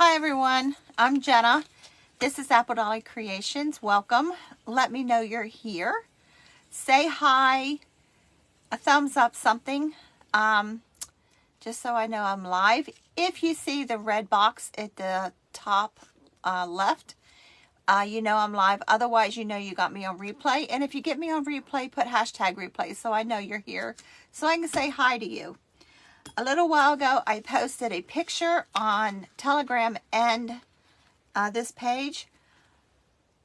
Hi everyone, I'm Jenna. This is Apple Dolly Creations. Welcome. Let me know you're here. Say hi, a thumbs up, something, just so I know I'm live. If you see the red box at the top left, you know I'm live. Otherwise, you know you got me on replay. And if you get me on replay, put hashtag replay so I know you're here, so I can say hi to you. A little while ago, I posted a picture on Telegram and this page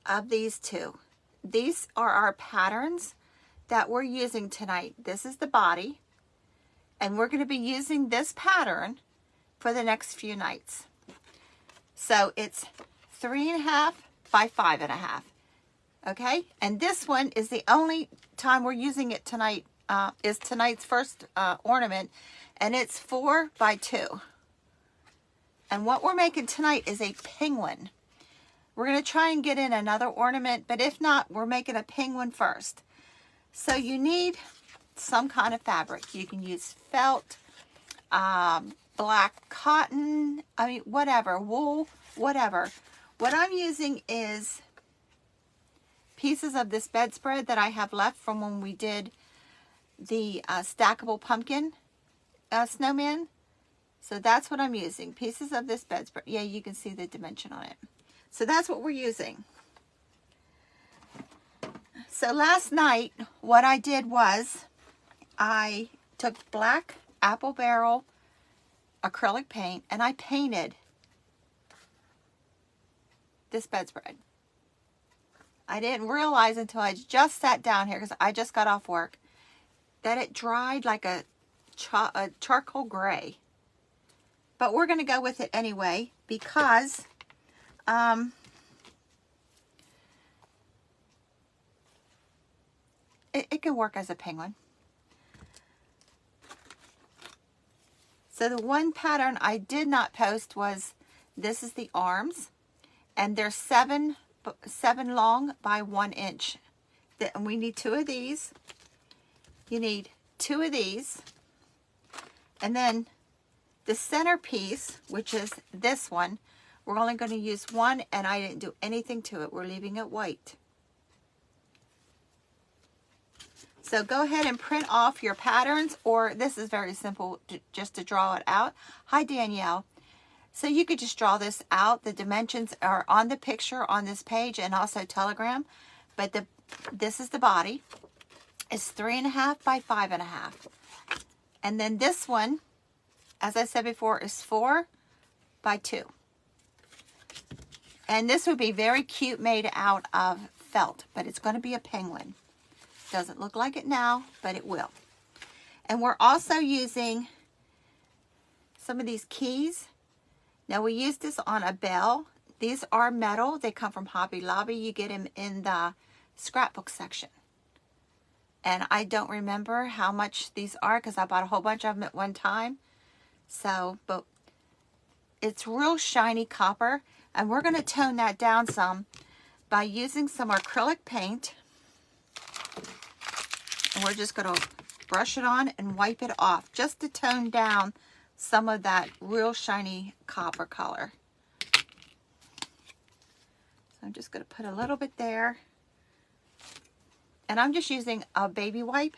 of these two. These are our patterns that we're using tonight. This is the body, and we're going to be using this pattern for the next few nights. So it's 3.5 by 5.5. Okay, and this one is the only time we're using it tonight. Is tonight's first ornament, and it's 4 by 2. And what we're making tonight is a penguin. We're going to try and get in another ornament, but if not, we're making a penguin first. So you need some kind of fabric. You can use felt, black cotton, whatever, wool, whatever. What I'm using is pieces of this bedspread that I have left from when we did the stackable pumpkin snowman. So that's what I'm using, pieces of this bedspread. Yeah, you can see the dimension on it. So that's what we're using. So last night, what I did was I took black apple barrel acrylic paint and I painted this bedspread. I didn't realize until I just sat down here, because I just got off work, that it dried like a charcoal gray. But we're going to go with it anyway, because it can work as a penguin. So the one pattern I did not post was, this is the arms, and they're 7 long by 1 inch. And we need 2 of these. You need 2 of these, and then the centerpiece, which is this one, we're only going to use 1, and I didn't do anything to it. We're leaving it white. So go ahead and print off your patterns, or this is very simple, just to draw it out. Hi, Danielle. So you could just draw this out. The dimensions are on the picture on this page and also Telegram. But this is the body. It's 3.5 by 5.5. And then this one, as I said before, is 4 by 2. And this would be very cute made out of felt, but it's going to be a penguin. Doesn't look like it now, but it will. And we're also using some of these keys. Now we use this on a bell. These are metal. They come from Hobby Lobby. You get them in the scrapbook section. And I don't remember how much these are, because I bought a whole bunch of them at one time. So, but it's real shiny copper. And we're going to tone that down some by using some acrylic paint. And we're just going to brush it on and wipe it off, just to tone down some of that real shiny copper color. So I'm just going to put a little bit there. And I'm just using a baby wipe,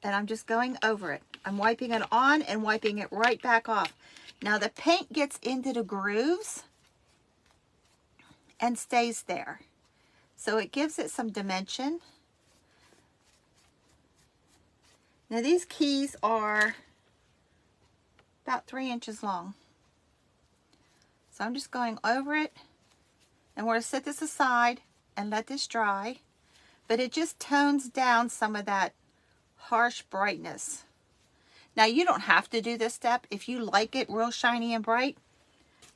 and I'm just going over it. I'm wiping it on and wiping it right back off. Now the paint gets into the grooves and stays there. So it gives it some dimension. Now these keys are about 3 inches long. So I'm just going over it, and we're going to set this aside and let this dry. But it just tones down some of that harsh brightness. Now you don't have to do this step. If you like it real shiny and bright,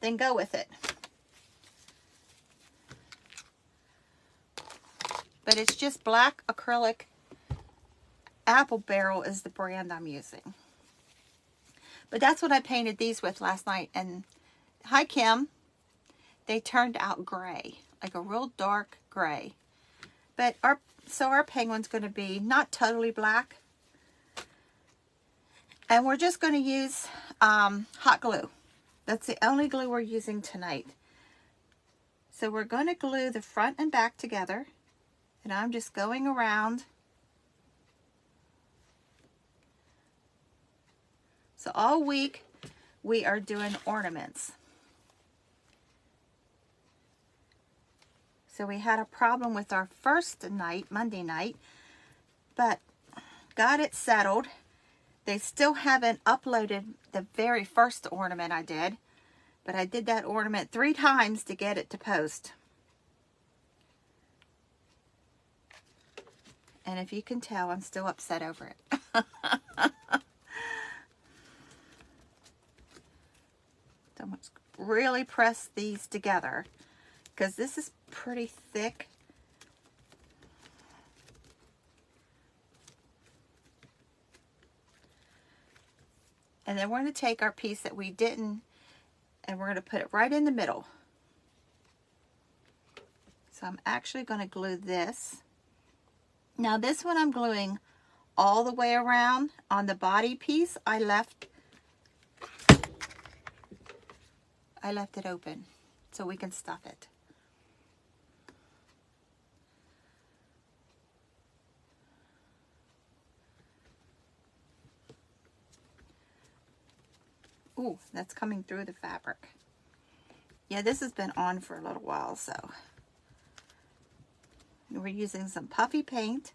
then go with it. But it's just black acrylic. Apple Barrel is the brand I'm using. But that's what I painted these with last night. And hi, Kim. They turned out gray, like a real dark gray. But our penguin's going to be not totally black. And we're just going to use hot glue. That's the only glue we're using tonight. So we're going to glue the front and back together, and I'm just going around. So all week we are doing ornaments. So we had a problem with our first night, Monday night, but got it settled. They still haven't uploaded the very first ornament I did, but I did that ornament 3 times to get it to post. And if you can tell, I'm still upset over it. So let's really press these together because this is pretty thick. And then we're going to take our piece that we didn't, and we're going to put it right in the middle. So I'm actually going to glue this. Now this one I'm gluing all the way around. On the body piece, I left it open so we can stuff it. Ooh, that's coming through the fabric. Yeah, this has been on for a little while, so we're using some puffy paint.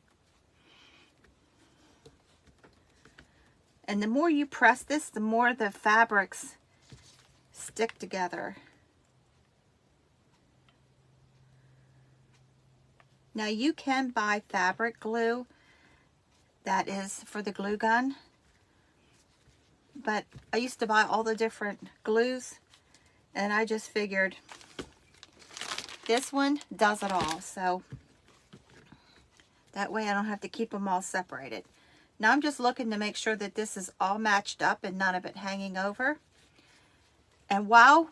And the more you press this, the more the fabrics stick together. Now you can buy fabric glue that is for the glue gun, but I used to buy all the different glues, and I just figured this one does it all, so that way I don't have to keep them all separated. Now I'm just looking to make sure that this is all matched up and none of it hanging over. And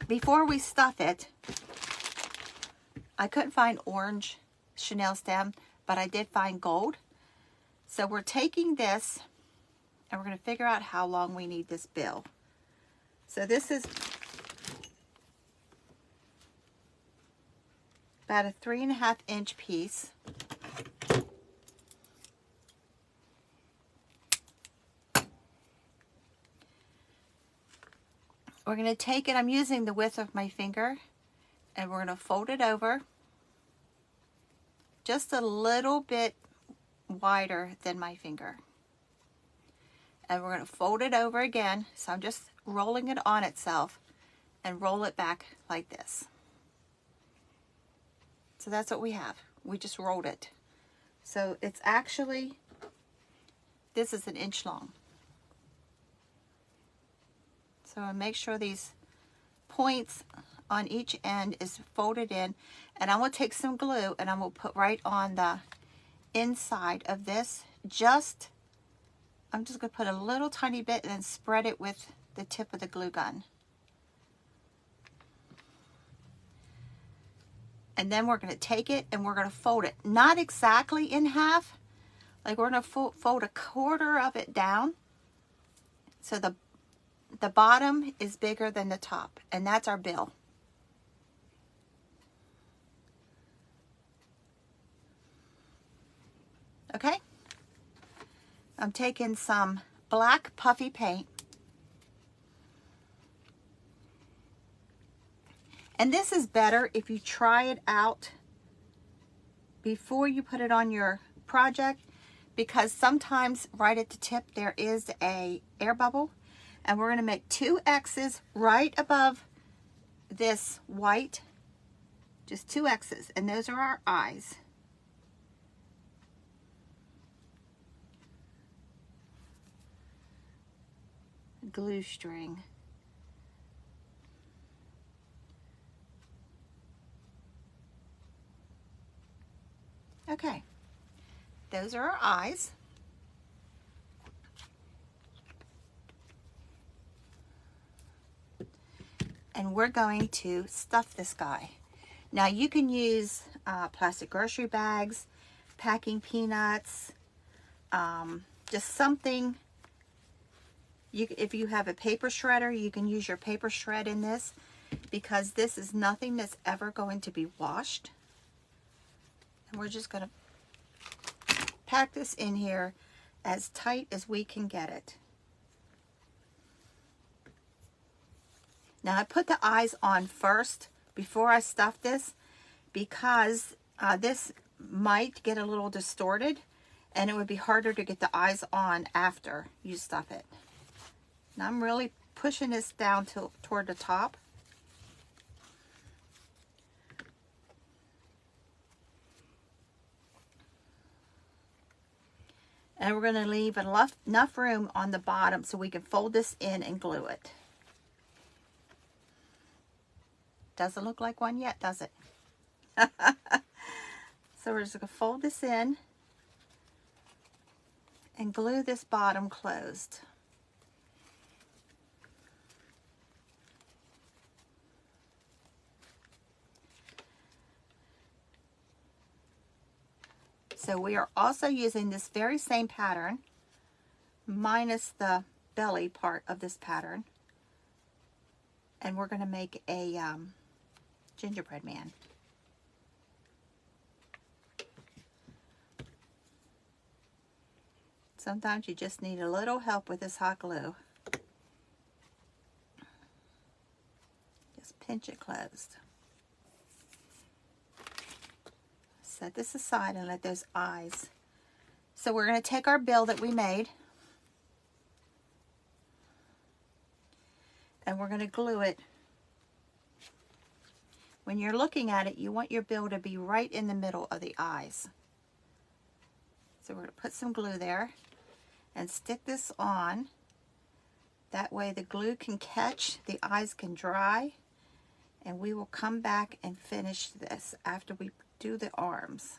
before we stuff it, I couldn't find orange chenille stem, but I did find gold. So we're taking this and we're going to figure out how long we need this bill. So this is about a 3.5 inch piece. We're going to take it, I'm using the width of my finger, and we're going to fold it over just a little bit wider than my finger. And we're going to fold it over again, so I'm just rolling it on itself and roll it back like this. So that's what we have. We just rolled it. So it's actually, this is 1 inch long. So I'll make sure these points on each end is folded in, and I'm going to take some glue and I'm going to put right on the inside of this. I'm just going to put a little tiny bit and then spread it with the tip of the glue gun. And then we're going to take it and we're going to fold it, not exactly in half, like we're going to fold 1/4 of it down, so the bottom is bigger than the top, and that's our bill. Okay? I'm taking some black puffy paint. And this is better if you try it out before you put it on your project, because sometimes right at the tip there is a air bubble. And we're going to make 2 X's right above this white, just 2 X's, and those are our eyes. Glue string. Okay, those are our eyes. And we're going to stuff this guy. Now you can use plastic grocery bags, packing peanuts, just something If you have a paper shredder, you can use your paper shred in this, because this is nothing that's ever going to be washed. And we're just going to pack this in here as tight as we can get it. Now I put the eyes on first before I stuff this, because this might get a little distorted and it would be harder to get the eyes on after you stuff it. Now I'm really pushing this down toward the top. And we're going to leave enough room on the bottom so we can fold this in and glue it. Doesn't look like one yet, does it? So we're just going to fold this in and glue this bottom closed. So we are also using this very same pattern, minus the belly part of this pattern. And we're going to make a gingerbread man. Sometimes you just need a little help with this hot glue. Just pinch it closed. Set this aside and let those eyes. So we're going to take our bill that we made and we're going to glue it. When you're looking at it, you want your bill to be right in the middle of the eyes. So we're going to put some glue there and stick this on. That way the glue can catch, the eyes can dry, and we will come back and finish this after we do the arms.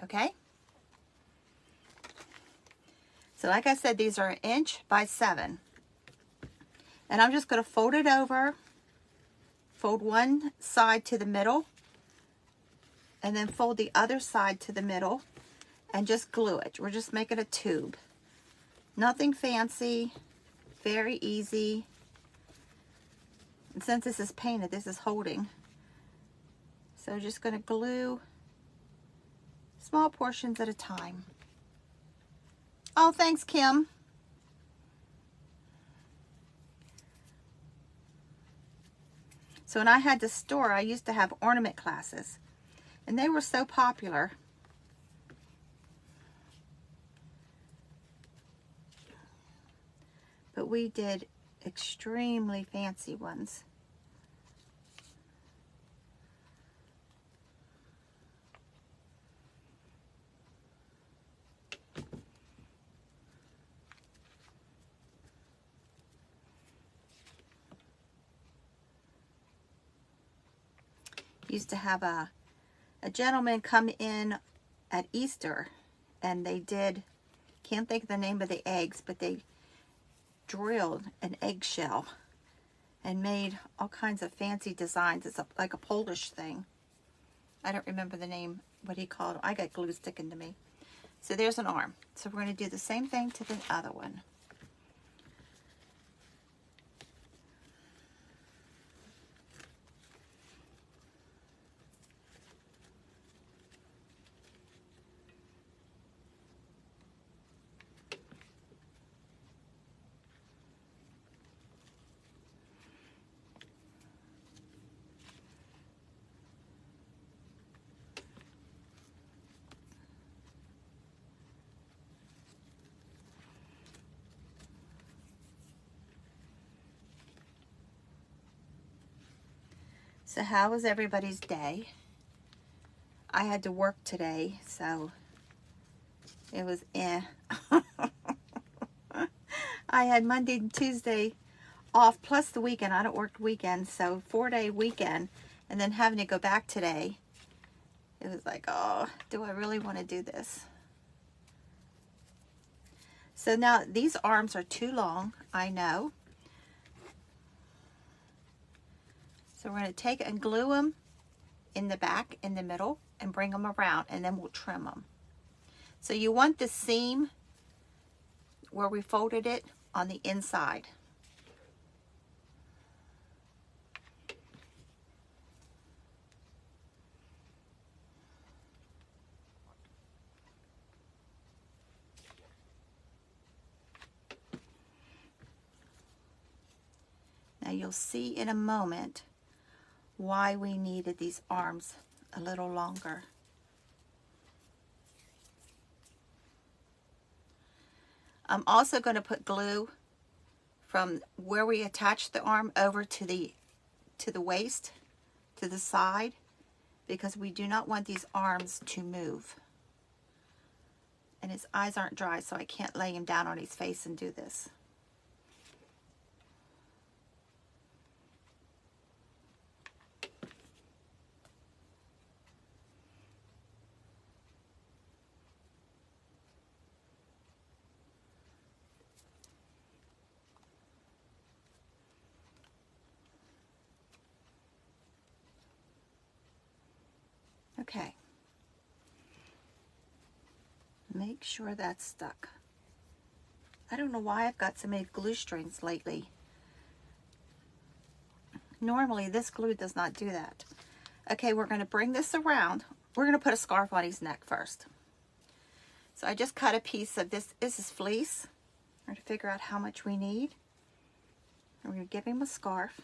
Okay? So like I said, these are 1 inch by 7. And I'm just going to fold it over, fold one side to the middle, and then fold the other side to the middle, and just glue it. We're just making a tube. Nothing fancy, very easy. And since this is painted, this is holding. So just going to glue small portions at a time. Oh, thanks, Kim. So when I had the store, I used to have ornament classes, and they were so popular. But we did extremely fancy ones. Used to have a gentleman come in at Easter, and they did, can't think of the name of the eggs, but they drilled an eggshell and made all kinds of fancy designs. It's like a Polish thing. I don't remember the name, what he called it. I got glue sticking to me. So there's an arm. So we're going to do the same thing to the other one. So how was everybody's day? I had to work today, so it was I had Monday and Tuesday off, plus the weekend. I don't work weekends, so 4-day weekend, and then having to go back today. It was like, oh, do I really want to do this? So now these arms are too long, I know. So we're going to take and glue them in the back, in the middle, and bring them around, and then we'll trim them. So you want the seam where we folded it on the inside. Now you'll see in a moment why we needed these arms a little longer. I'm also going to put glue from where we attach the arm over to the waist, to the side, because we do not want these arms to move. And his eyes aren't dry, so I can't lay him down on his face and do this. Okay. Make sure that's stuck. I don't know why I've got so many glue strings lately. Normally this glue does not do that. Okay, we're going to bring this around. We're going to put a scarf on his neck first. So I just cut a piece of this. This is fleece. We're going to figure out how much we need. And we're going to give him a scarf.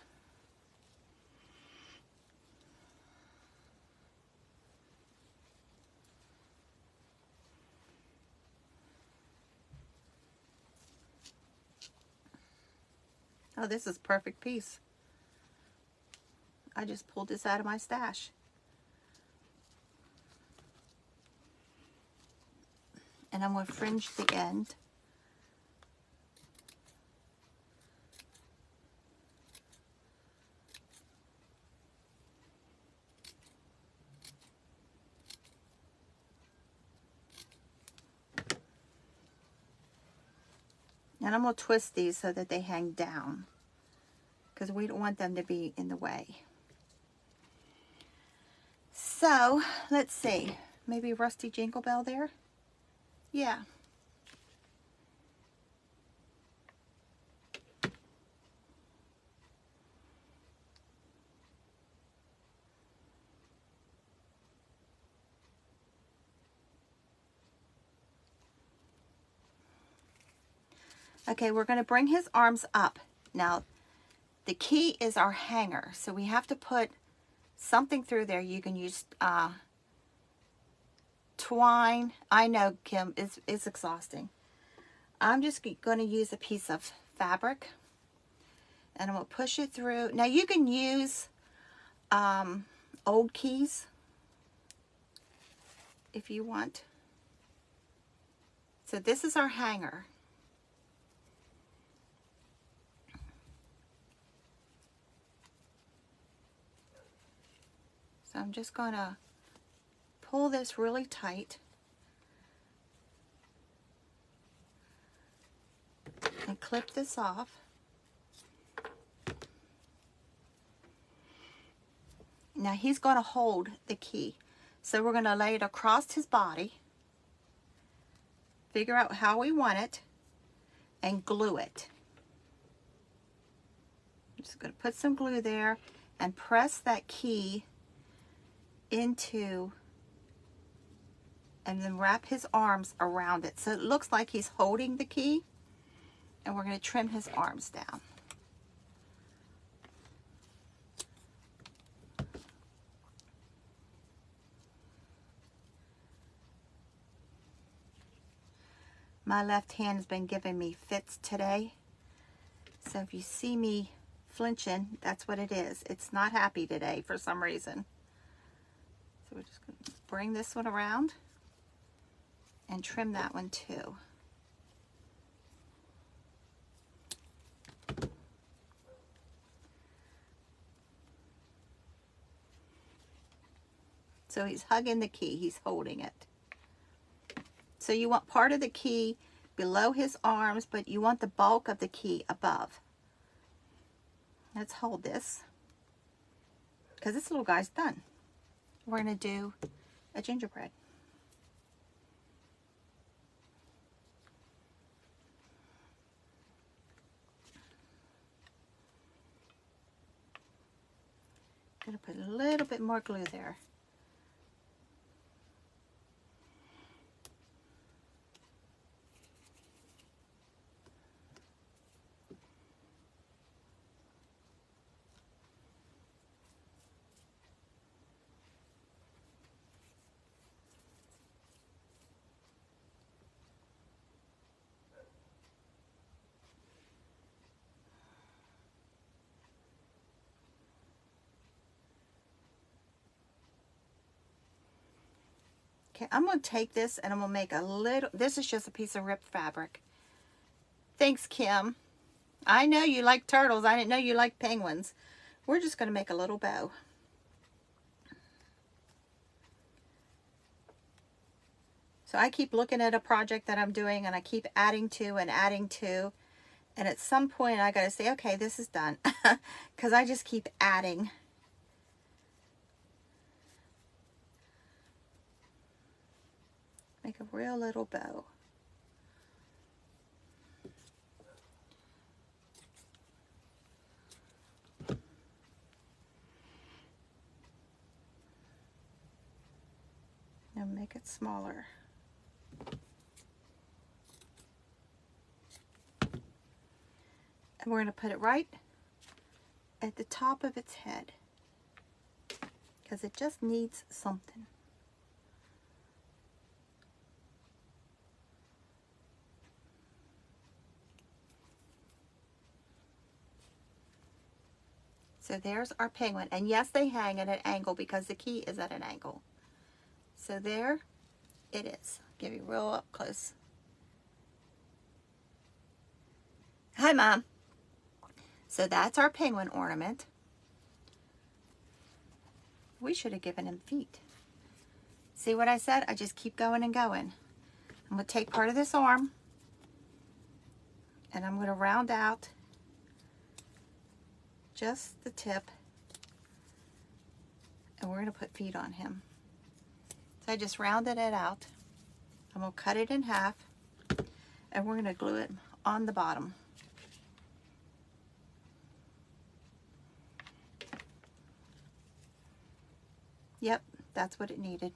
Oh, this is a perfect piece. I just pulled this out of my stash. And I'm going to fringe the end. And I'm going to twist these so that they hang down, because we don't want them to be in the way. So, let's see. Maybe Rusty Jingle Bell there? Yeah. Okay, we're going to bring his arms up. Now, the key is our hanger, so we have to put something through there. You can use twine. I know, Kim, it's exhausting. I'm just going to use a piece of fabric, and I'm going to push it through. Now, you can use old keys if you want. So this is our hanger. So I'm just going to pull this really tight and clip this off. Now he's going to hold the key. So we're going to lay it across his body, figure out how we want it, and glue it. I'm just going to put some glue there and press that key into, and then wrap his arms around it. So it looks like he's holding the key, and we're going to trim his arms down. My left hand has been giving me fits today. So if you see me flinching, that's what it is. It's not happy today for some reason. So we're just going to bring this one around and trim that one too. So he's hugging the key, he's holding it. So you want part of the key below his arms, but you want the bulk of the key above. Let's hold this, because this little guy's done. We're going to do a gingerbread. put a little bit more glue there. Okay, I'm going to take this and I'm going to make a little, this is just a piece of ripped fabric. Thanks, Kim. I know you like turtles. I didn't know you like penguins. We're just going to make a little bow. So I keep looking at a project that I'm doing and I keep adding to and adding to. And at some point I got to say, okay, this is done. Because I just keep adding. Make a real little bow. And make it smaller. And we're going to put it right at the top of its head. Because it just needs something. So there's our penguin. And yes, they hang at an angle because the key is at an angle. So there it is. Give you real up close. Hi, Mom. So that's our penguin ornament. We should have given him feet. See what I said? I just keep going and going. I'm going to take part of this arm and I'm going to round out just the tip, and we're going to put feet on him. So I just rounded it out. I'm going to cut it in half and we're going to glue it on the bottom. Yep, that's what it needed.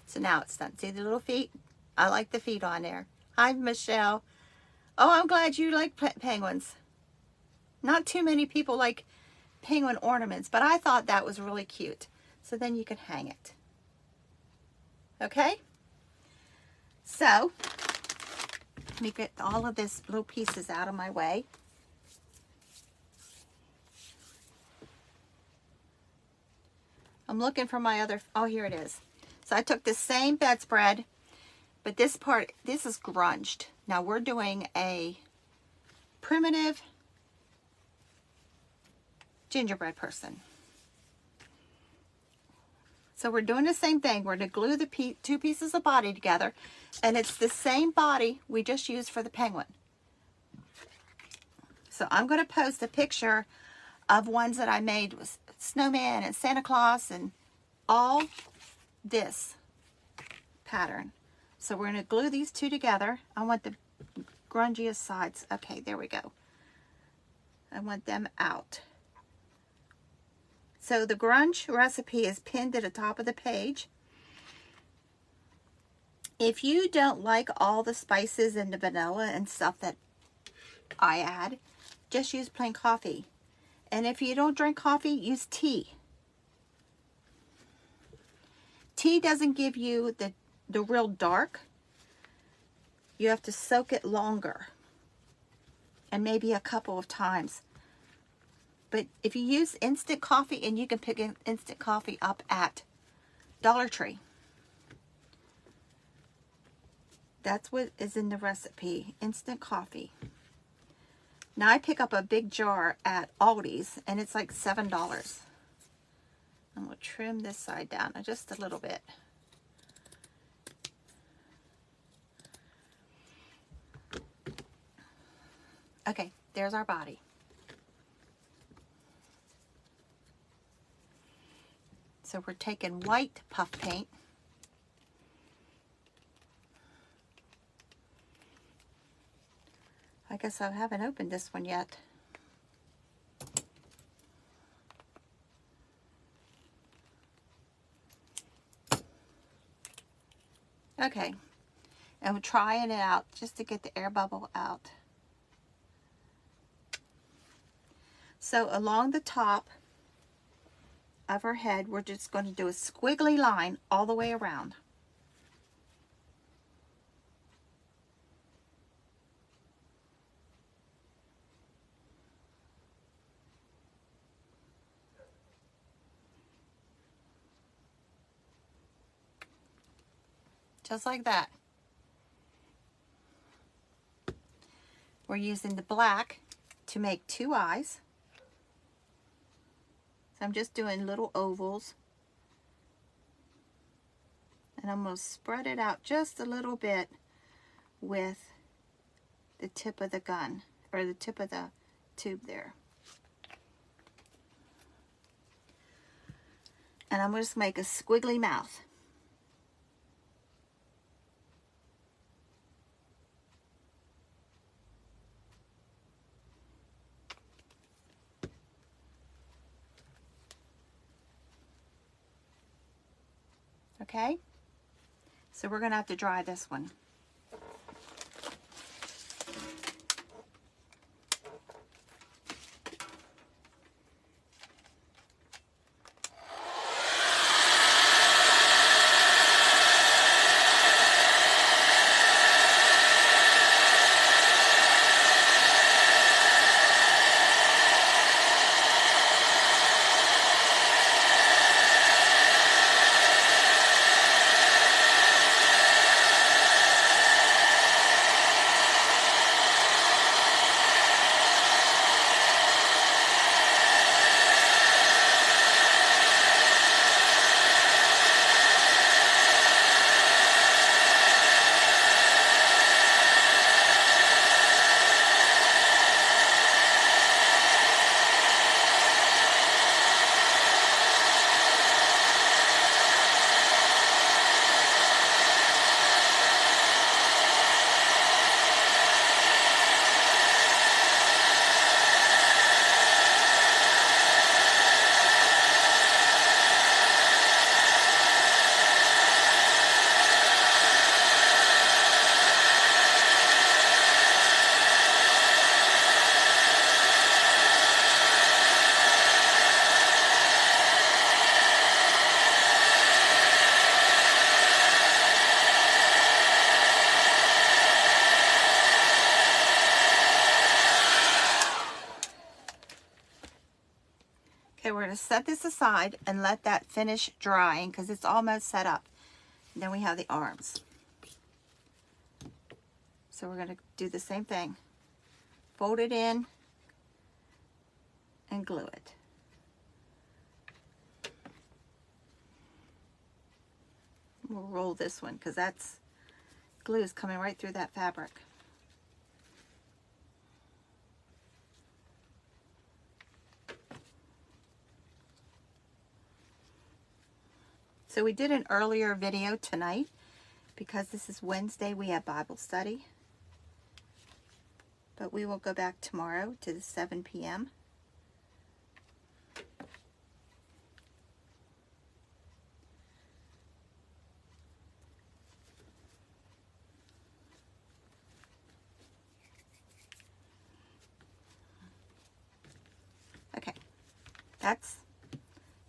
So now it's done. See the little feet? I like the feet on there. Hi, Michelle. Oh, I'm glad you like penguins. Not too many people like penguin ornaments, but I thought that was really cute. So then you can hang it. Okay? So, let me get all of this little pieces out of my way. I'm looking for my other, oh, here it is. So I took the same bedspread, but this part, this is grunged. Now we're doing a primitive gingerbread person. So we're doing the same thing. We're going to glue the two pieces of body together, and it's the same body we just used for the penguin. So I'm going to post a picture of ones that I made with snowman and Santa Claus and all this pattern. So we're going to glue these two together. I want the grungiest sides. Okay, there we go. I want them out. So the grunge recipe is pinned at the top of the page. If you don't like all the spices and the vanilla and stuff that I add, just use plain coffee. And if you don't drink coffee, use tea. Tea doesn't give you the real dark. You have to soak it longer. And maybe a couple of times. But if you use instant coffee, and you can pick instant coffee up at Dollar Tree. That's what is in the recipe, instant coffee. Now I pick up a big jar at Aldi's and it's like $7. I'm going to trim this side down just a little bit. Okay, there's our body. So we're taking white puff paint. I guess I haven't opened this one yet. Okay, and we're trying it out just to get the air bubble out. So along the top of her head, we're just going to do a squiggly line all the way around. Just like that. We're using the black to make 2 eyes. So I'm just doing little ovals. And I'm going to spread it out just a little bit with the tip of the gun, or the tip of the tube there. And I'm going to just make a squiggly mouth. Okay, so we're going to have to dry this one. Okay, we're going to set this aside and let that finish drying because it's almost set up. And then we have the arms. So we're going to do the same thing. Fold it in and glue it. We'll roll this one because that's glue is coming right through that fabric. So we did an earlier video tonight because this is Wednesday, we have Bible study. But we will go back tomorrow to the 7 p.m. Okay,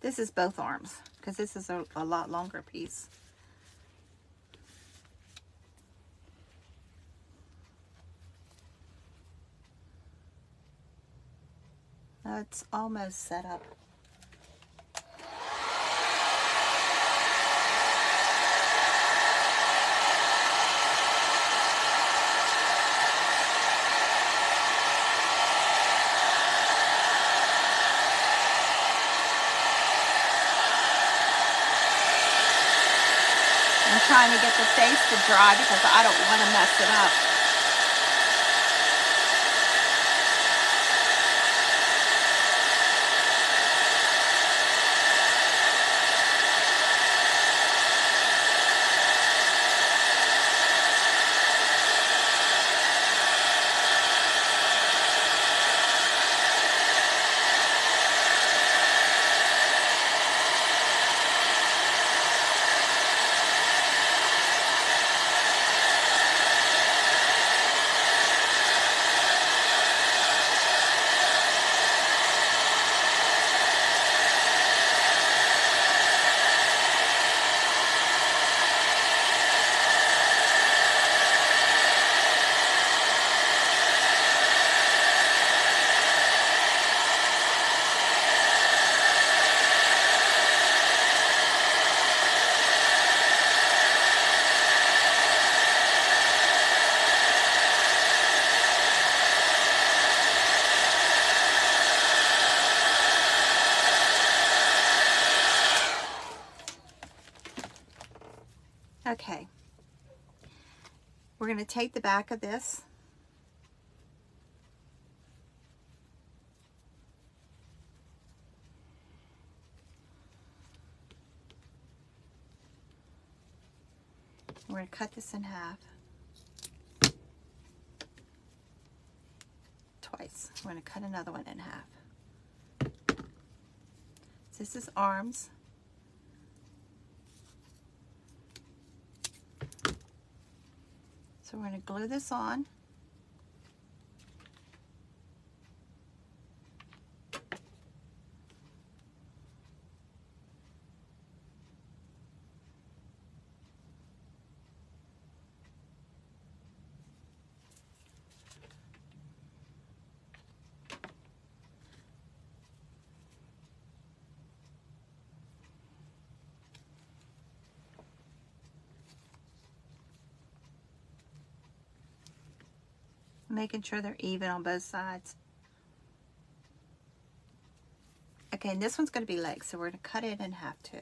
this is both arms because this is a lot longer piece. Now it's almost set up. I'm trying to get the face to dry because I don't want to mess it up. Okay, we're going to take the back of this. We're going to cut this in half. Twice. We're going to cut another one in half. This is arms. So we're going to glue this on. Making sure they're even on both sides. Okay, and this one's going to be legs, so we're going to cut it in half too.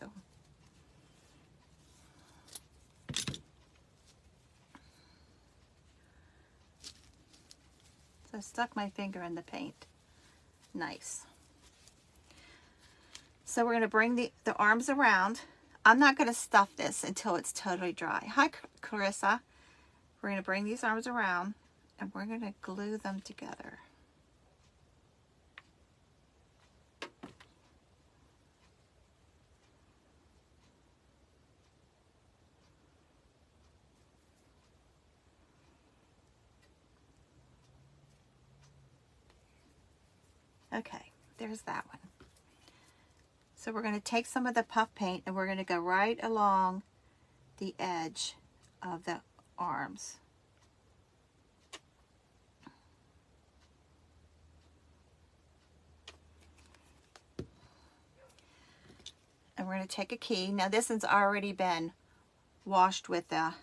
So I stuck my finger in the paint. Nice. So we're going to bring the arms around. I'm not going to stuff this until it's totally dry. Hi, Clarissa. We're going to bring these arms around and we're going to glue them together. Okay, there's that one. So we're going to take some of the puff paint and we're going to go right along the edge of the arms. And we're going to take a key. Now this one's already been washed with the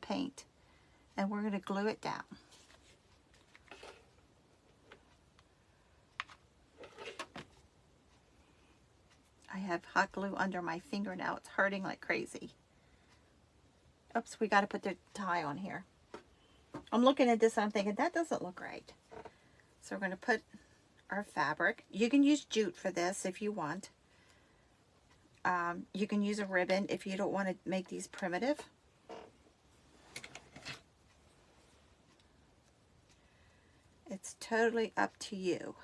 paint. And we're going to glue it down. I have hot glue under my finger now. It's hurting like crazy. Oops, we got to put the tie on here. I'm looking at this and I'm thinking, that doesn't look right. So we're going to put our fabric. You can use jute for this if you want. You can use a ribbon if you don't want to make these primitive. It's totally up to you.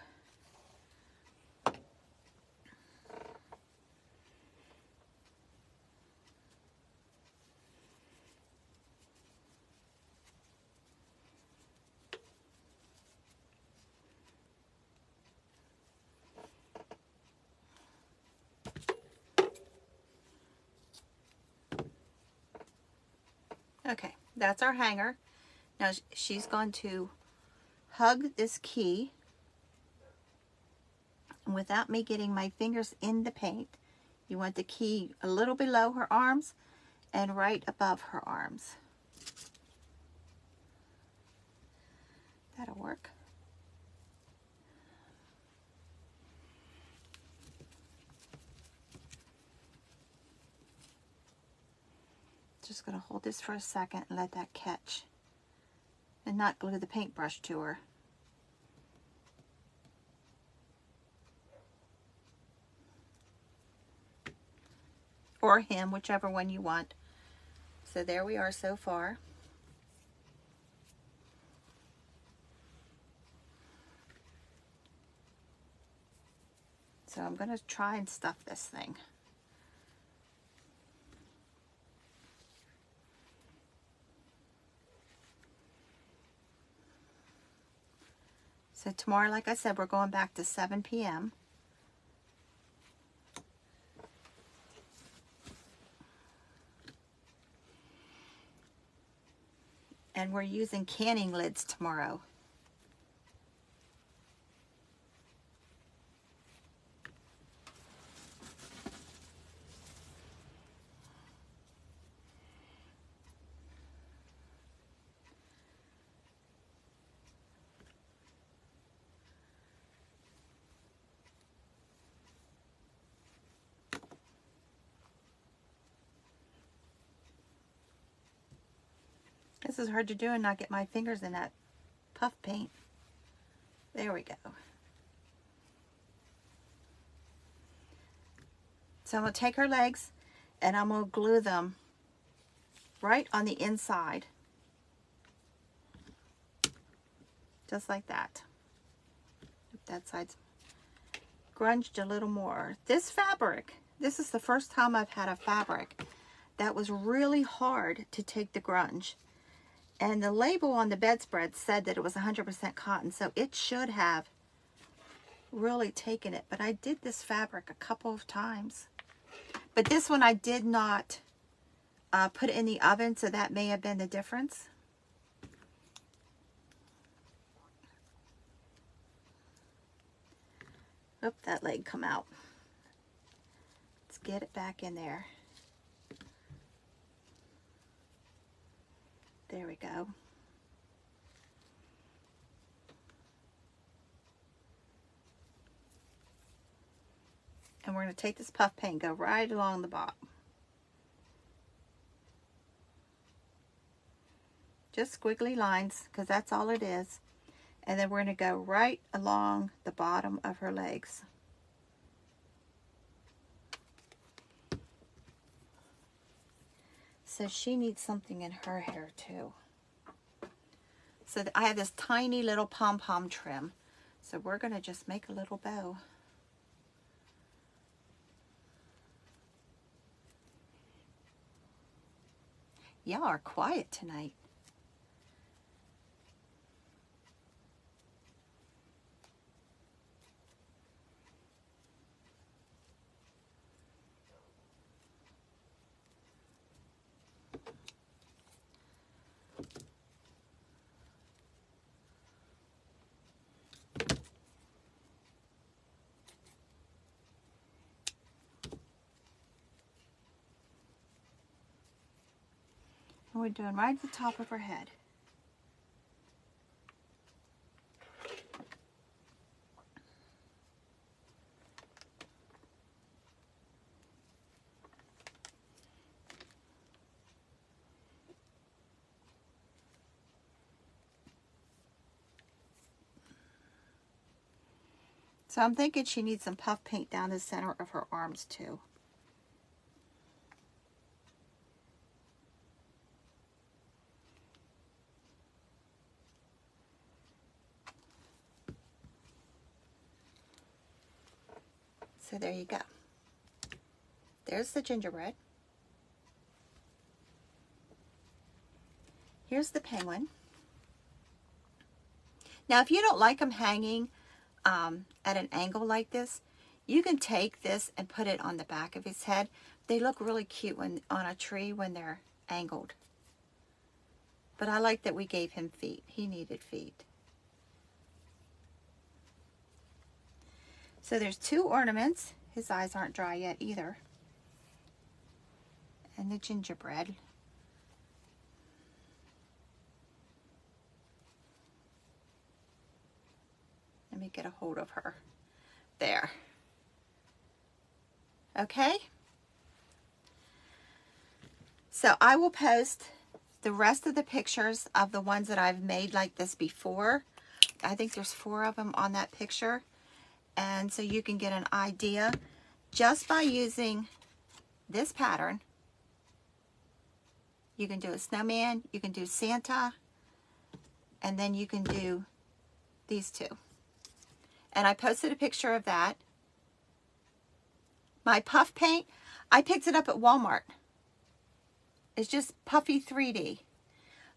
Okay, that's our hanger. Now she's going to hug this key without me getting my fingers in the paint. You want the key a little below her arms and right above her arms. That'll work. Just going to hold this for a second and let that catch and not glue the paintbrush to her. Or him, whichever one you want. So there we are so far. So I'm going to try and stuff this thing. So tomorrow, like I said, we're going back to 7 p.m. And we're using canning lids tomorrow. This is hard to do and not get my fingers in that puff paint. There we go. So I'm going to take her legs and I'm going to glue them right on the inside. Just like that. That side's grunged a little more. This fabric, this is the first time I've had a fabric that was really hard to take the grunge. And the label on the bedspread said that it was 100% cotton, so it should have really taken it. But I did this fabric a couple of times. But this one I did not put it in the oven, so that may have been the difference. Oop, that leg come out. Let's get it back in there. There we go. And we're going to take this puff paint and go right along the bottom. Just squiggly lines, because that's all it is. And then we're going to go right along the bottom of her legs. So she needs something in her hair too. So I have this tiny little pom-pom trim. So we're going to just make a little bow. Y'all are quiet tonight. And we're doing right at the top of her head. So I'm thinking she needs some puff paint down the center of her arms too. So there you go. There's the gingerbread. Here's the penguin. Now, if you don't like them hanging at an angle like this, you can take this and put it on the back of his head. They look really cute when on a tree when they're angled. But I like that we gave him feet. He needed feet. So there's two ornaments. His eyes aren't dry yet either. And the gingerbread. Let me get a hold of her. There. Okay. So I will post the rest of the pictures of the ones that I've made like this before. I think there's 4 of them on that picture. And so you can get an idea just by using this pattern. You can do a snowman, you can do Santa, and then you can do these 2. And I posted a picture of that. My puff paint, I picked it up at Walmart. It's just puffy 3D.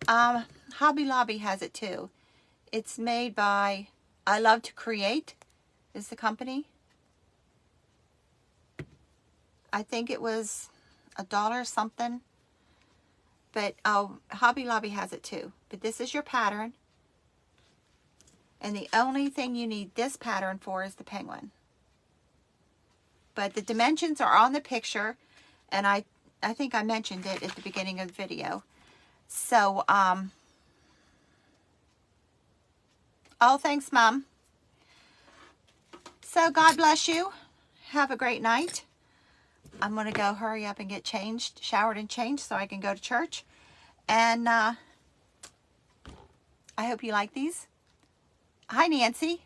Hobby Lobby has it too. It's made by I Love to Create is the company. I think it was $1 something. But Hobby Lobby has it too. But this is your pattern. And the only thing you need this pattern for is the penguin. But the dimensions are on the picture. And I think I mentioned it at the beginning of the video. So, oh, thanks, Mom. So, God bless you. Have a great night. I'm going to go hurry up and get changed, showered and changed so I can go to church. And I hope you like these. Hi, Nancy.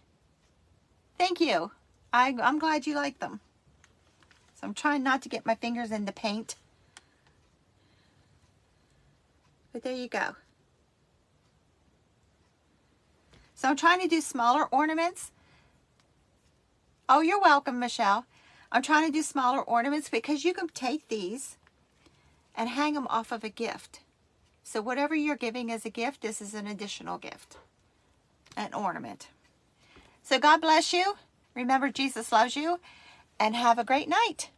Thank you. I'm glad you like them. So I'm trying not to get my fingers in the paint. But there you go. So I'm trying to do smaller ornaments. Oh, you're welcome, Michelle. I'm trying to do smaller ornaments because you can take these and hang them off of a gift. So whatever you're giving as a gift, this is an additional gift, an ornament. So God bless you. Remember, Jesus loves you, and have a great night.